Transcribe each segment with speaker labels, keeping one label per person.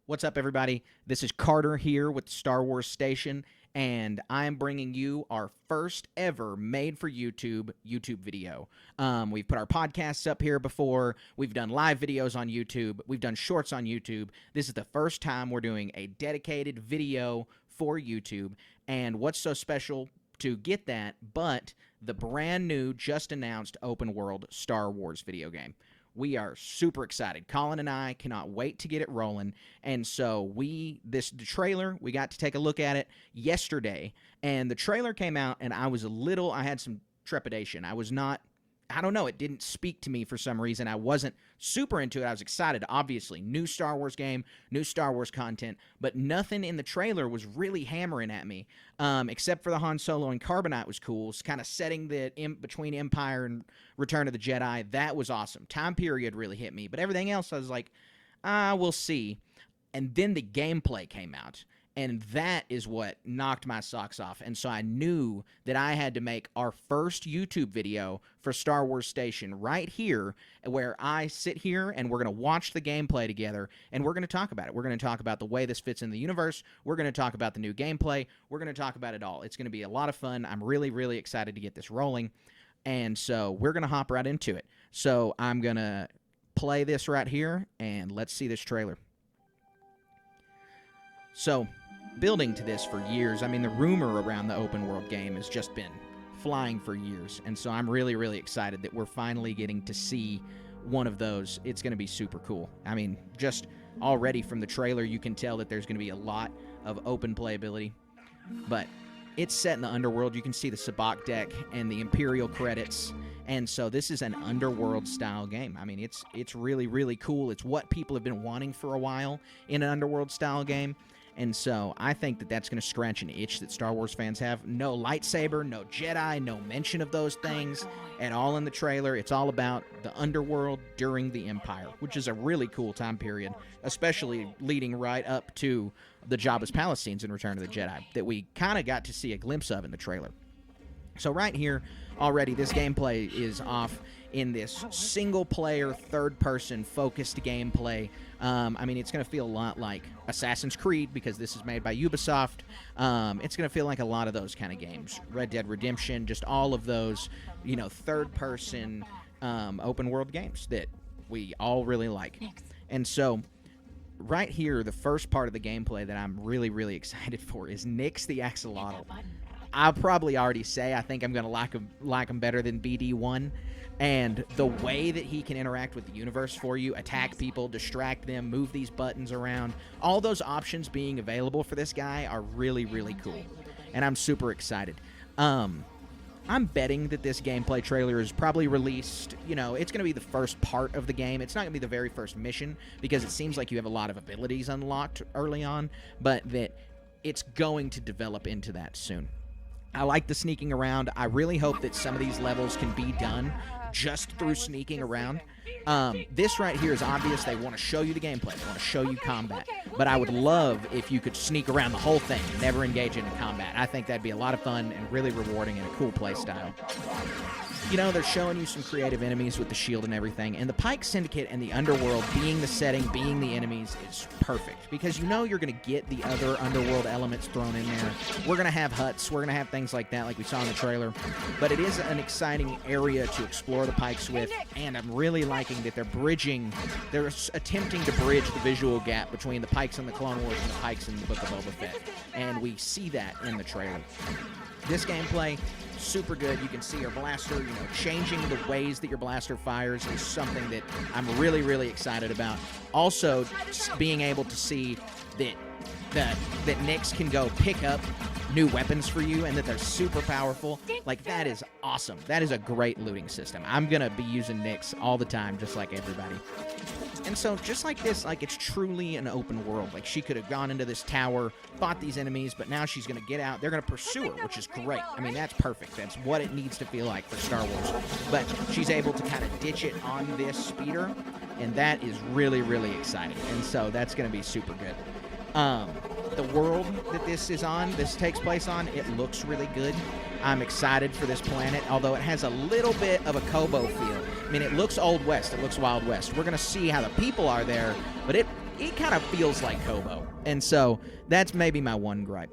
Speaker 1: What's up, everybody? This is Carter here with the Star Wars Station, and I'm bringing you our first ever made-for-YouTube video. We've put our podcasts up here before. We've done live videos on YouTube. We've done shorts on YouTube. This is the first time we're doing a dedicated video for YouTube, and what's so special to get that but the brand new, just announced open-world Star Wars video game. We are super excited. Colin and I cannot wait to get it rolling. And so the trailer, we got to take a look at it yesterday. And the trailer came out, and I had some trepidation. I don't know, it didn't speak to me for some reason. I wasn't super into it. I was excited, obviously. New Star Wars game, new Star Wars content, but nothing in the trailer was really hammering at me, except for the Han Solo and Carbonite was cool. It's kind of setting between Empire and Return of the Jedi. That was awesome. Time period really hit me, but everything else I was like, we'll see. And then the gameplay came out. And that is what knocked my socks off. And so I knew that I had to make our first YouTube video for Star Wars Station right here, where I sit here and we're going to watch the gameplay together, and we're going to talk about it. We're going to talk about the way this fits in the universe. We're going to talk about the new gameplay. We're going to talk about it all. It's going to be a lot of fun. I'm really, really excited to get this rolling. And so we're going to hop right into it. So I'm going to play this right here, and let's see this trailer. So, building to this for years, I mean, the rumor around the open world game has just been flying for years, and so I'm really, really excited that we're finally getting to see one of those. It's going to be super cool. I mean, just already from the trailer, you can tell that there's going to be a lot of open playability, but it's set in the underworld. You can see the Sabacc deck and the Imperial credits, and so this is an underworld-style game. I mean, it's really, really cool. It's what people have been wanting for a while in an underworld-style game. And so I think that that's going to scratch an itch that Star Wars fans have. No lightsaber, no Jedi, no mention of those things at all in the trailer. It's all about the underworld during the Empire, which is a really cool time period, especially leading right up to the Jabba's palace scenes in Return of the Jedi that we kind of got to see a glimpse of in the trailer. So right here, already, this gameplay is off in this single-player, third-person focused gameplay. I mean, it's going to feel a lot like Assassin's Creed because this is made by Ubisoft. It's going to feel like a lot of those kind of games. Red Dead Redemption, just all of those, third-person open-world games that we all really like. And so right here, the first part of the gameplay that I'm really, really excited for is Nyx the Axolotl. I'll probably already say I think I'm going to like him better than BD1. And the way that he can interact with the universe for you, attack people, distract them, move these buttons around, all those options being available for this guy are really, really cool. And I'm super excited. I'm betting that this gameplay trailer is probably released, it's going to be the first part of the game. It's not going to be the very first mission because it seems like you have a lot of abilities unlocked early on, but that it's going to develop into that soon. I like the sneaking around. I really hope that some of these levels can be done just through sneaking around. This right here is obvious. They want to show you the gameplay. They want to show you combat. But I would love if you could sneak around the whole thing and never engage in combat. I think that'd be a lot of fun and really rewarding and a cool play style. They're showing you some creative enemies with the shield and everything, and the Pike Syndicate and the Underworld being the setting, being the enemies, is perfect, because you're going to get the other Underworld elements thrown in there.'re going to have huts, we're going to have things like that like we saw in the trailer, but it is an exciting area to explore the Pikes with, and I'm really liking that they're attempting to bridge the visual gap between the Pikes in the Clone Wars and the Pikes in the Book of Boba Fett, and we see that in the trailer. This gameplay, super good. You can see your blaster, changing the ways that your blaster fires is something that I'm really, really excited about. Also, being able to see that Nyx can go pick up new weapons for you and that they're super powerful. Like, that is awesome. That is a great looting system. I'm going to be using Nyx all the time, just like everybody. And so, just like this, like, it's truly an open world. Like, she could have gone into this tower, fought these enemies, but now she's going to get out. They're going to pursue her, which is great. I mean, that's perfect. That's what it needs to feel like for Star Wars. But she's able to kind of ditch it on this speeder, and that is really, really exciting. And so, that's going to be super good. The world that this takes place on, it looks really good. I'm excited for this planet, although it has a little bit of a Kobo feel. I mean, it looks Old West, it looks Wild West. We're going to see how the people are there, but it it kind of feels like Kobo. And so that's maybe my one gripe.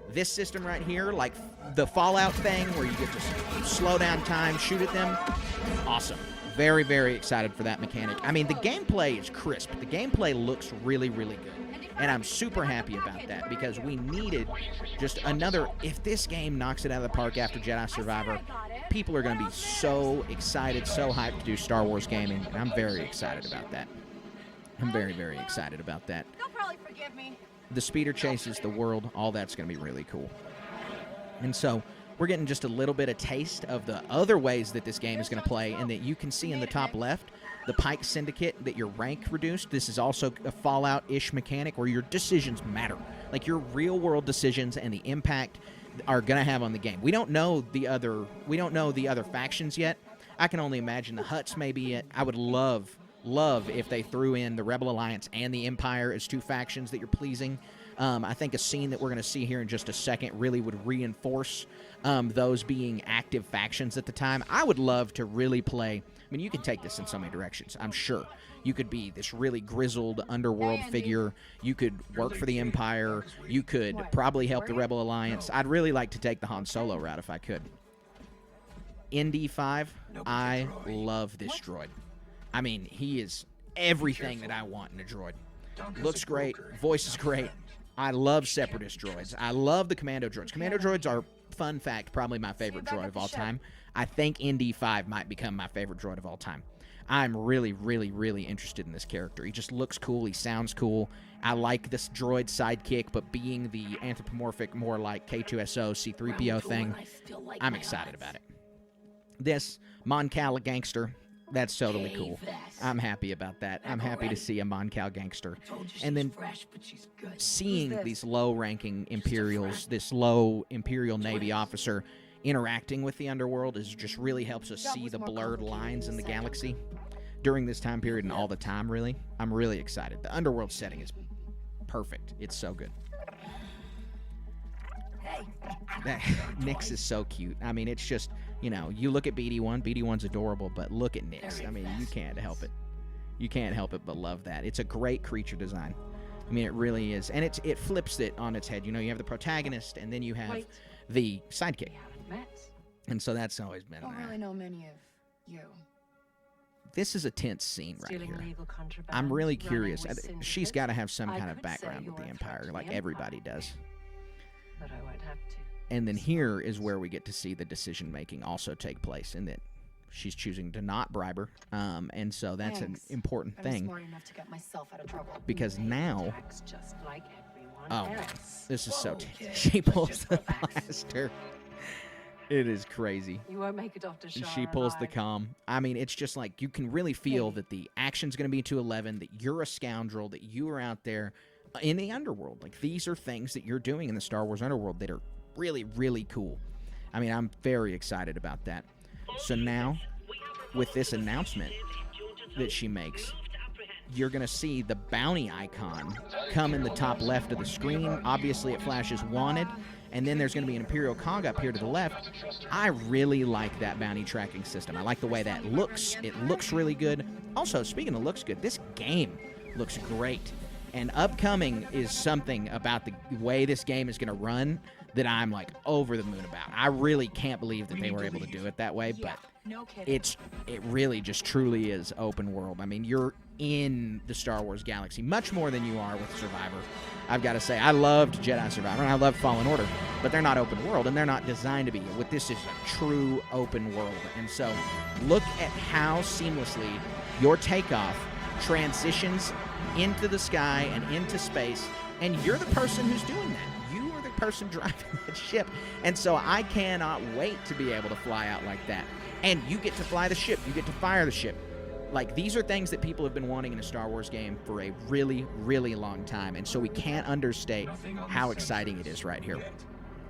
Speaker 1: This system right here, like the Fallout thing where you get to slow down time, shoot at them, awesome. Very, very excited for that mechanic. I mean, the gameplay is crisp. The gameplay looks really, really good. And I'm super happy about that because we needed just another... If this game knocks it out of the park after Jedi Survivor, people are going to be so excited, so hyped to do Star Wars gaming, and I'm very excited about that. I'm very, very excited about that.
Speaker 2: They'll probably forgive me.
Speaker 1: The speeder chases, the world, all that's going to be really cool. And so we're getting just a little bit of taste of the other ways that this game is going to play, and that you can see in the top left, the Pike Syndicate, that your rank reduced. This is also a Fallout-ish mechanic where your decisions matter. Like your real-world decisions and the impact are going to have on the game. We don't know the other factions yet. I can only imagine the Hutts may be it. I would love if they threw in the Rebel Alliance and the Empire as two factions that you're pleasing. I think a scene that we're going to see here in just a second really would reinforce those being active factions at the time. I would love to really play... I mean, you can take this in so many directions, I'm sure. You could be this really grizzled underworld figure. You could work for the Empire. You could probably help the Rebel Alliance. I'd really like to take the Han Solo route if I could. ND5, I love this droid. I mean, he is everything that I want in a droid. Looks great. Voice is great. I love Separatist droids. I love the Commando droids. Commando droids are, fun fact, probably my favorite droid of all time. I think ND5 might become my favorite droid of all time. I'm really, really, really interested in this character. He just looks cool. He sounds cool. I like this droid sidekick, but being the anthropomorphic, more like K2SO, C3PO thing, I'm excited about it. This Mon Cal gangster, that's totally cool. I'm happy about that. I'm happy to see a Mon Cal gangster. And then seeing these low-ranking Imperials, this low Imperial Navy officer interacting with the underworld is just really helps us see the blurred lines in the galaxy during this time period and all the time, really. I'm really excited. The underworld setting is perfect. It's so good. Nyx is so cute. I mean, it's just, you know, you look at BD1, BD1's adorable, but look at Nyx. I mean, you can't help it. You can't help it but love that. It's a great creature design. I mean, it really is. And it flips it on its head. You know, you have the protagonist, and then you have the sidekick. And so that's always been... I don't really know many of you. This is a tense scene right here. I'm really curious. She's got to have some kind of background with the Empire, like everybody does. But I won't have to. And then here is where we get to see the decision-making also take place, in that she's choosing to not bribe her. And so that's an important thing. Because now... Oh, this is so tense. She pulls the blaster. It is crazy. You won't make it off to Shara. She pulls the comm. I mean, it's just like you can really feel that the action's going to be to 11, that you're a scoundrel, that you are out there in the underworld. Like, these are things that you're doing in the Star Wars underworld that are really, really cool. I mean, I'm very excited about that. So now, with this announcement that she makes, you're going to see the bounty icon come in the top left of the screen. Obviously, it flashes wanted. And then there's going to be an Imperial cog up here to the left. I really like that bounty tracking system. I like the way that looks. It looks really good. Also, speaking of looks good, this game looks great. And upcoming is something about the way this game is going to run that I'm, like, over the moon about. I really can't believe that they were able to do it that way, but it really just truly is open world. I mean, you're in the Star Wars galaxy much more than you are with Survivor. I've got to say, I loved Jedi Survivor, and I love Fallen Order, but they're not open world, and they're not designed to be. With this, is a true open world. And so look at how seamlessly your takeoff transitions into the sky and into space, and you're the person who's doing that. You are the person driving that ship. And so I cannot wait to be able to fly out like that. And you get to fly the ship. You get to fire the ship. Like, these are things that people have been wanting in a Star Wars game for a really, really long time. And so we can't understate how exciting it is right here.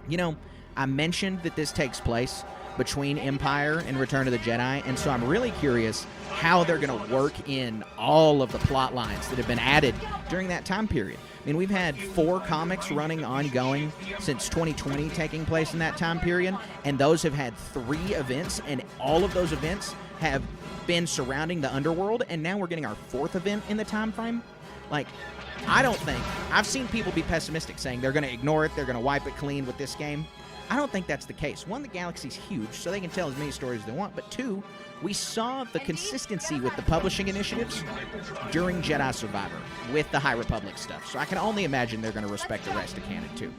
Speaker 1: You know, I mentioned that this takes place between Empire and Return of the Jedi, and so I'm really curious how they're going to work in all of the plot lines that have been added during that time period. I mean, we've had 4 comics running ongoing since 2020 taking place in that time period, and those have had 3 events, and all of those events have been surrounding the underworld, and now we're getting our 4th event in the time frame. Like, I don't think, I've seen people be pessimistic saying they're going to ignore it, they're going to wipe it clean with this game. I don't think that's the case. One, the galaxy's huge, so they can tell as many stories as they want. But two, we saw the consistency with the publishing initiatives during Jedi Survivor with the High Republic stuff. So I can only imagine they're going to respect the rest of canon too.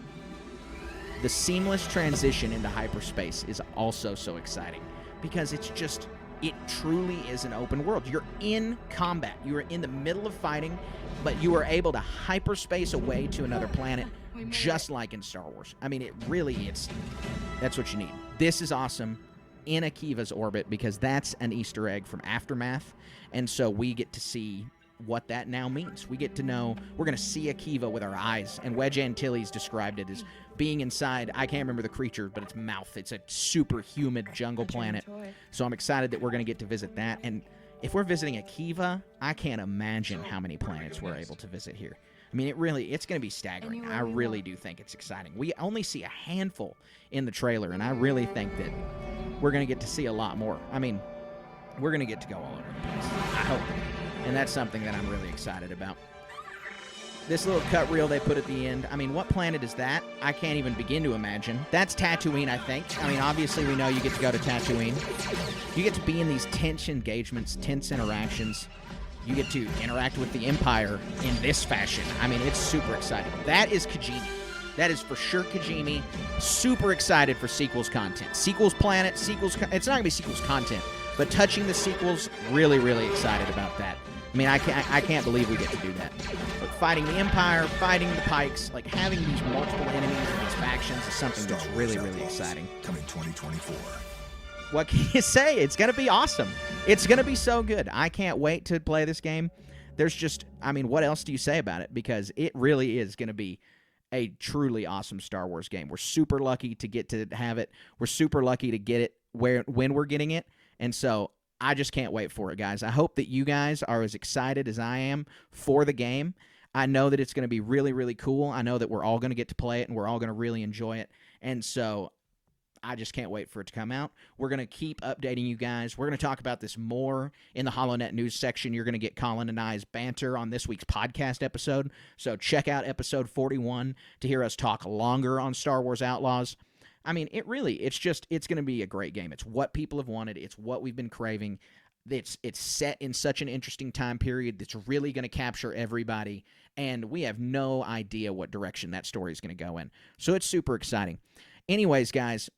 Speaker 1: The seamless transition into hyperspace is also so exciting because it's just, it truly is an open world. You're in combat. You are in the middle of fighting, but you are able to hyperspace away to another planet just like in Star Wars. I mean, it really, that's what you need. This is awesome in Akiva's orbit because that's an Easter egg from Aftermath, and so we get to see what that now means. We get to know, we're going to see Akiva with our eyes, and Wedge Antilles described it as being inside, I can't remember the creature, but its mouth. It's a super humid jungle planet, so I'm excited that we're going to get to visit that, and if we're visiting Akiva, I can't imagine how many planets we're able to visit here. I mean, it's going to be staggering. I really do think it's exciting. We only see a handful in the trailer, and I really think that we're going to get to see a lot more. I mean, we're going to get to go all over the place. I hope. And that's something that I'm really excited about. This little cut reel they put at the end, I mean, what planet is that? I can't even begin to imagine. That's Tatooine, I think. I mean, obviously we know you get to go to Tatooine. You get to be in these tense engagements, tense interactions. You get to interact with the Empire in this fashion. I mean, it's super exciting. That is Kijimi. That is for sure Kijimi. Super excited for sequels content. Sequels planet, sequels... It's not going to be sequels content, but touching the sequels, really, really excited about that. I mean, I can't believe we get to do that. But fighting the Empire, fighting the Pikes, like having these multiple enemies and these factions is something that's really, really exciting.
Speaker 2: Coming 2024.
Speaker 1: What can you say? It's going to be awesome. It's going to be so good. I can't wait to play this game. There's just, I mean, what else do you say about it? Because it really is going to be a truly awesome Star Wars game. We're super lucky to get to have it. We're super lucky to get it when we're getting it. And so I just can't wait for it, guys. I hope that you guys are as excited as I am for the game. I know that it's going to be really, really cool. I know that we're all going to get to play it, and we're all going to really enjoy it. And so I just can't wait for it to come out. We're going to keep updating you guys. We're going to talk about this more in the HoloNet news section. You're going to get Colin and I's banter on this week's podcast episode. So check out episode 41 to hear us talk longer on Star Wars Outlaws. I mean, it's going to be a great game. It's what people have wanted. It's what we've been craving. It's set in such an interesting time period that's really going to capture everybody, and we have no idea what direction that story is going to go in. So it's super exciting. Anyways, guys,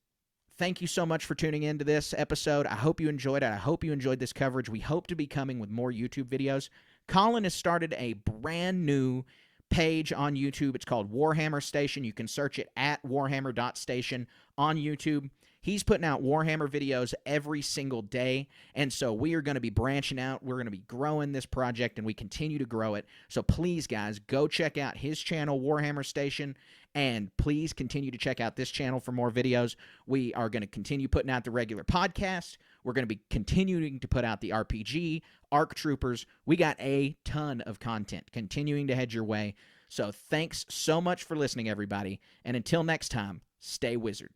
Speaker 1: thank you so much for tuning into this episode. I hope you enjoyed it. I hope you enjoyed this coverage. We hope to be coming with more YouTube videos. Colin has started a brand new page on YouTube. It's called Warhammer Station. You can search it at warhammer.station on YouTube. He's putting out Warhammer videos every single day, and so we are going to be branching out. We're going to be growing this project, and we continue to grow it. So please, guys, go check out his channel, Warhammer Station, and please continue to check out this channel for more videos. We are going to continue putting out the regular podcast. We're going to be continuing to put out the RPG, ARC Troopers. We got a ton of content continuing to head your way. So thanks so much for listening, everybody, and until next time, stay wizard.